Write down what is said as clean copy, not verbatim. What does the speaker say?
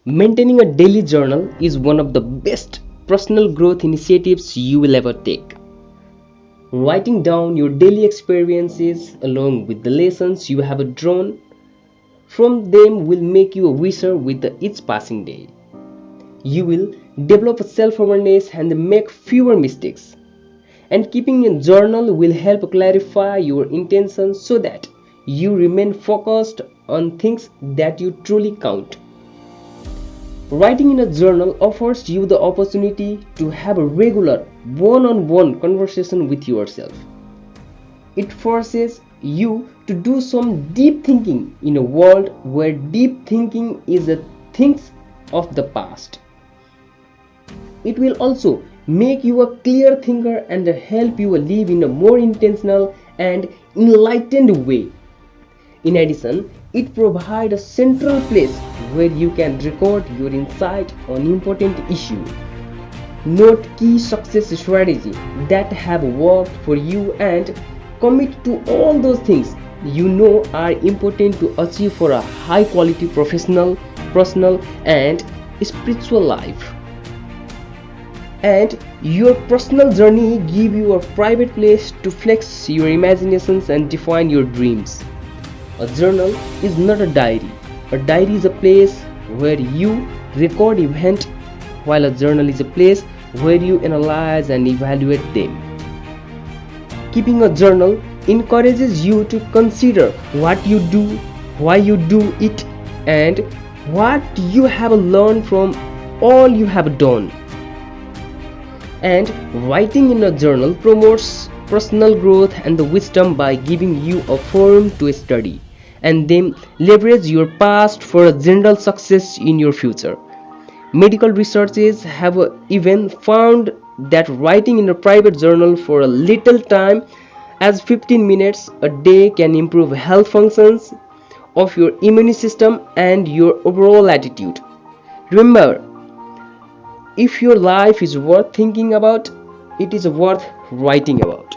Maintaining a daily journal is one of the best personal growth initiatives you will ever take. Writing down your daily experiences along with the lessons you have drawn from them will make you wiser with each passing day. You will develop self-awareness and make fewer mistakes. And keeping a journal will help clarify your intentions so that you remain focused on things that you truly count. Writing in a journal offers you the opportunity to have a regular one-on-one conversation with yourself. It forces you to do some deep thinking in a world where deep thinking is a thing of the past. It will also make you a clear thinker and help you live in a more intentional and enlightened way. In addition, it provides a central place where you can record your insight on important issues. Note key success strategies that have worked for you and commit to all those things you know are important to achieve for a high quality professional, personal and spiritual life. And your personal journey give you a private place to flex your imaginations and define your dreams. A journal is not a diary. A diary is a place where you record events, while a journal is a place where you analyze and evaluate them. Keeping a journal encourages you to consider what you do, why you do it, and what you have learned from all you have done. And writing in a journal promotes personal growth and the wisdom by giving you a forum to study and then leverage your past for a general success in your future. Medical researchers have even found that writing in a private journal for a little time, as 15 minutes a day, can improve health functions of your immune system and your overall attitude. Remember, if your life is worth thinking about, it is worth writing about.